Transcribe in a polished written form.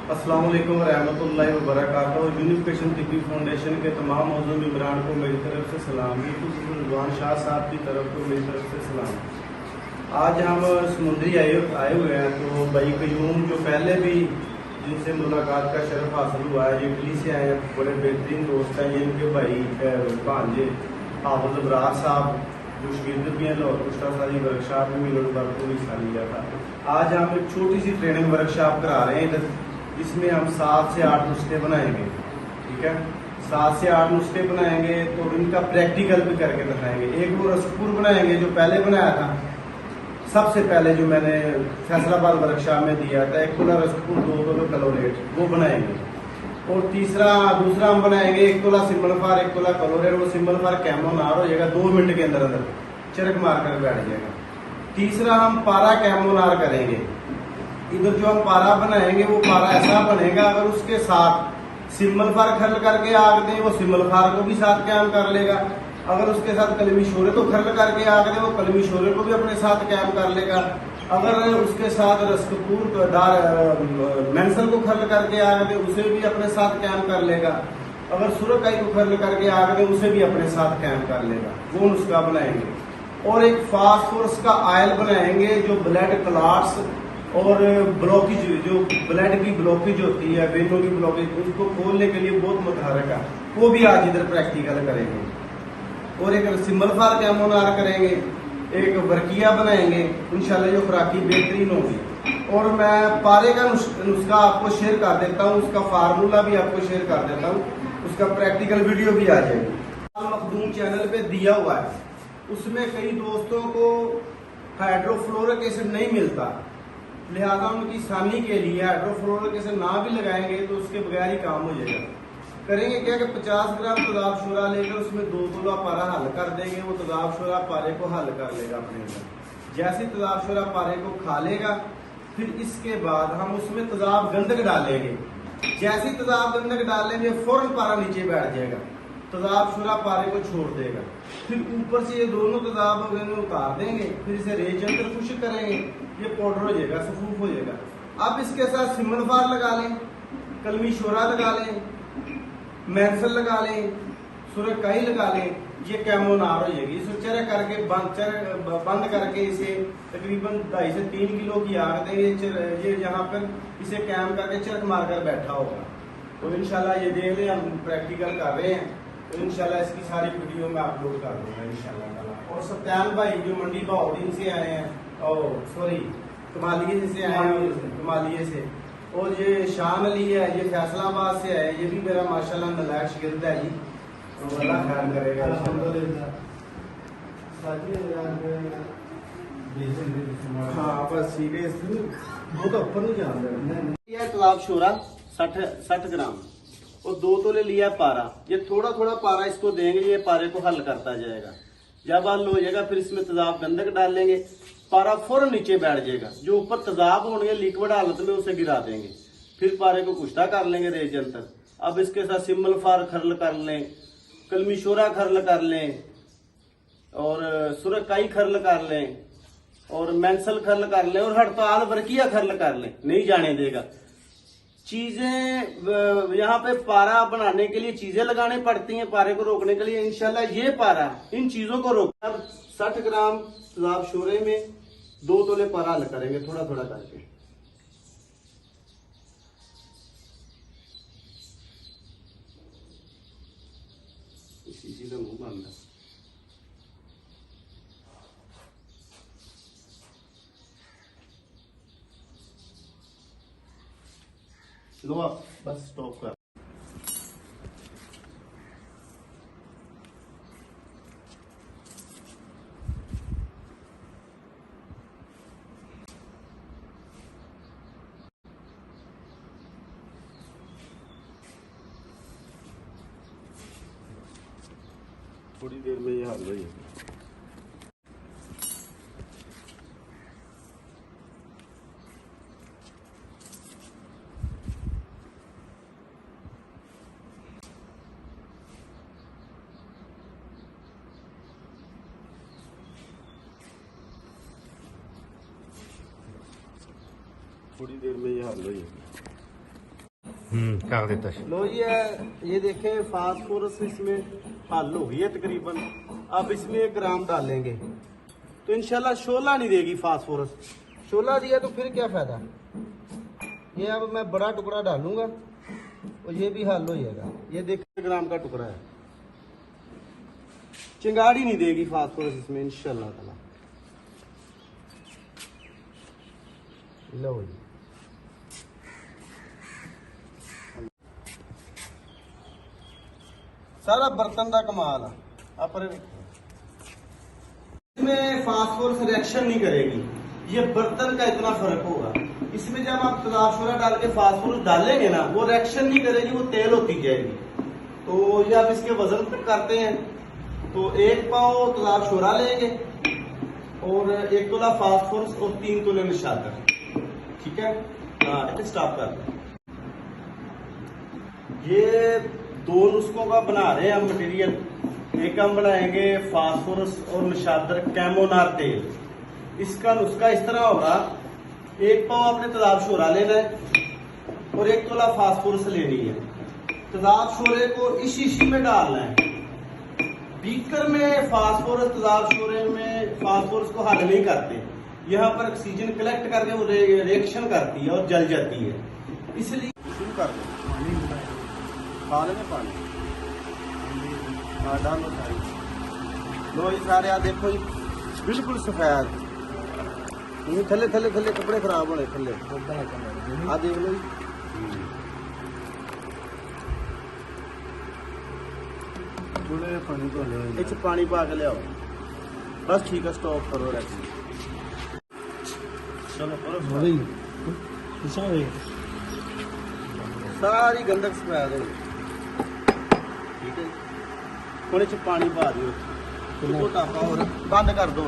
अस्सलाम वालेकुम रहमतुल्लाहि व बरकातहू। यूनिफिकेशन तिब्बी फाउंडेशन के तमाम मौजूद मेम्बरान को मेरी तरफ से सलाम। रिजवान शाह साहब की तरफ को मेरी तरफ से सलाम। आज हम समुंदरी आए हुए हैं, तो भाई कयूम जो पहले भी जिनसे मुलाकात का शरफ हासिल हुआ है, ये इटली से आए हैं, बड़े बेहतरीन दोस्त हैं। ये इनके भाई भांजे हाफिज अबरार साहब जो शहीद भी हैं लाहौर कुश्ता साजी वर्कशॉप में मिलन वर्क को हिस्सा लिया था। आज हम एक छोटी सी ट्रेनिंग वर्कशॉप करा रहे हैं इधर, जिसमें हम 7 से 8 नुस्खे बनाएंगे। ठीक है, 7 से 8 नुस्खे बनाएंगे तो इनका प्रैक्टिकल भी करके दिखाएंगे। एक वो रसपुर बनाएंगे जो पहले बनाया था, सबसे पहले जो मैंने फैसलाबाद वर्कशॉप में दिया था, 1 तोला रसपुर 2 तोला क्लोरेट, वो बनाएंगे। और दूसरा हम बनाएंगे 1 तोला सिम्बल फार 1 तोला क्लोरेट। वो सिम्बल फार कैमोनार हो जाएगा, 2 मिनट के अंदर अंदर चरक मार कर बैठ जाएगा। तीसरा हम पारा कैमोनार करेंगे। इधर जो हम पारा बनाएंगे वो पारा ऐसा बनेगा, अगर उसके साथ सिम्बल फार खर्ल करके आग दें, वो सिम्बल फार को भी साथ कैम कर लेगा। अगर उसके साथ कलमी शोरे को खर्ल करके आग दें, वो कलमी शोरे को भी अपने साथ कैम कर लेगा। अगर उसके साथ रसकपूर मेंसल को खर्ल करके आग दे, उसे भी अपने साथ कैम कर लेगा। अगर सुरकाई को खर्ल करके आग दे, उसे भी अपने साथ कैम कर लेगा। वो नुस्खा बनाएंगे। और एक फास्फोरस का आयल बनाएंगे जो ब्लड क्लॉट्स और ब्लॉकेज, जो ब्लड की ब्लॉकेज होती है, वेनों की ब्लॉकेज, उसको खोलने के लिए बहुत मुतहरक है। वो भी आज इधर प्रैक्टिकल करेंगे। और एक सिम्बल फार कैमोनार करेंगे, एक वर्किया बनाएंगे, इंशाल्लाह जो खुराकी बेहतरीन होगी। और मैं पारे का नुस्खा आपको शेयर कर देता हूँ, उसका फार्मूला भी आपको शेयर कर देता हूँ, उसका प्रैक्टिकल वीडियो भी आ जाएगी। मखदूम चैनल पे दिया हुआ है, उसमें कई दोस्तों को हाइड्रोफ्लोरिक एसिड नहीं मिलता, लिहाजा उनकी आसानी के लिए हाइड्रोफ्लोरिक एसिड ना भी लगाएंगे तो उसके बगैर ही काम हो जाएगा। करेंगे क्या कि 50 ग्राम तदाब शोरा लेकर उसमें 2 तोला पारा हल कर देंगे। वो तदाब शोरा पारे को हल कर लेगा अपने अंदर। जैसे तदाब शोरा पारे को खा लेगा, फिर इसके बाद हम उसमें तदाब गंधक डालेंगे। जैसे ही तदाब गंधक डालेंगे, फौरन पारा नीचे बैठ जाएगा, तदाब शोरा पारे को छोड़ देगा। फिर ऊपर से ये दोनों तदाब उतार देंगे, फिर इसे रेज अंदर खुश्क करेंगे, ये पाउडर हो जाएगा, सफूफ हो जाएगा। अब इसके साथ सिमन फार लगा लें, कलमी शोरा लगा लें, मैंसल लगा लें, सुरकाई लगा लें, ये कैमोनार हो जाएगी। इसे चरक करके बंद करके इसे तकरीबन 2.5 से 3 किलो की आग देंगे। ये यहाँ पर इसे कैम करके चरक मारकर बैठा होगा। तो इंशाल्लाह ये देख लें, हम प्रैक्टिकल कर रहे हैं, तो इंशाल्लाह इसकी सारी वीडियो मैं अपलोड कर दूंगा इंशाल्लाह। और सत्यान भाई जो मंडी बहाउद्दीन से आए हैं, कमालिये से आए हैं, कमालिये से। और ये शान अली है, ये फैसलाबाद से है, ये भी मेरा माशाल्लाह नलायक शागिर्द है जी। तो अल्लाह खैर करेगा। हाँ बस सीरियस वो तो ऊपर नहीं जान रहे। तलाब शोरा 60 ग्राम और 2 तोले लिया पारा। ये थोड़ा थोड़ा पारा इसको देंगे, ये पारे को हल करता जाएगा। जब हल हो जाएगा, फिर इसमें तेजाब गंधक डाल लेंगे, पारा फौरन नीचे बैठ जाएगा। जो ऊपर तेजाब होंगे लिक्विड हालत में, उसे गिरा देंगे। फिर पारे को कुश्ता कर लेंगे रेज अंतर। अब इसके साथ सिम्बल फार खर्ल कर लें, कलमी शोरा खर्ल कर लें, और सुरकाई खर्ल कर लें, और मेंसल खर्ल कर लें, और हड़ताल वर्किया खर्ल कर लें, नहीं जाने देगा। चीजें यहाँ पे पारा बनाने के लिए चीजें लगाने पड़ती हैं, पारे को रोकने के लिए। इंशाल्लाह ये पारा इन चीजों को रोक। अब 60 ग्राम तदाब शोरे में 2 तोले पारा हल करेंगे, थोड़ा थोड़ा करके। इसी का मुंह बंद है। लो आप बस स्टॉप कर। थोड़ी देर में ये हल हो जाएगी। थोड़ी देर में ये हल हो जाएगी। कर देता है। लो ये देखें फास्फोरस इसमें हल हो गई है तकरीबन। अब इसमें 1 ग्राम डालेंगे तो इंशाल्लाह शोला नहीं देगी फास्फोरस। शोला दिया तो फिर क्या फायदा। ये अब मैं बड़ा टुकड़ा डालूंगा और ये भी हल हो जाएगा। ये देखिए 1 ग्राम का टुकड़ा है। चिंगारी नहीं देगी फास्फोरस इसमें इंशाल्लाह ताला। लो जी सारा बर्तन का कमाल है। आप इसमें फास्फोरस रिएक्शन नहीं करेगी। ये बर्तन का इतना फर्क होगा। इसमें जब आप तलाब शोरा डाल के फास्फोरस डालेंगे ना, वो रिएक्शन नहीं करेगी, वो तेल होती जाएगी। तो ये आप इसके वजन करते हैं तो 1 पाव तलाब शोरा लेंगे और 1 तोला फास्फोरस और 3 तोले निशातर। ठीक है, हाँ इसे स्टॉप कर दें। ये 2 नुस्खों का बना रहे हैं हम मटेरियल। एक हम बनाएंगे फास्फोरस और निशातर कैमोनार तेल। इसका नुस्खा इस तरह होगा, 1 पाव आपने तालाब शोरा लेना है और 1 तोला फास्फोरस लेनी है। तालाब शोरे को इस शीशी में डालना है। बीकर में फास्फोरस तालाब शोरे में फास्फोरस को हल नहीं करते। यहाँ पर ऑक्सीजन कलेक्ट करके वो रिएक्शन करती है और जल जाती है। इसलिए शुरू कर दो। पानी में पानी डालो सारी। लो ये सारे आप देखो जी बिल्कुल सफेद। थले थले थले कपड़े खराब होने थले आ देख लो जी। थोड़े पानी को ले इस पानी पा के ले आओ बस। ठीक है, स्टॉप करो। चलो करो सारी गंदक सफेद हो। ठीक है, थोड़े च पानी पा दियो। टापा और बंद कर दो।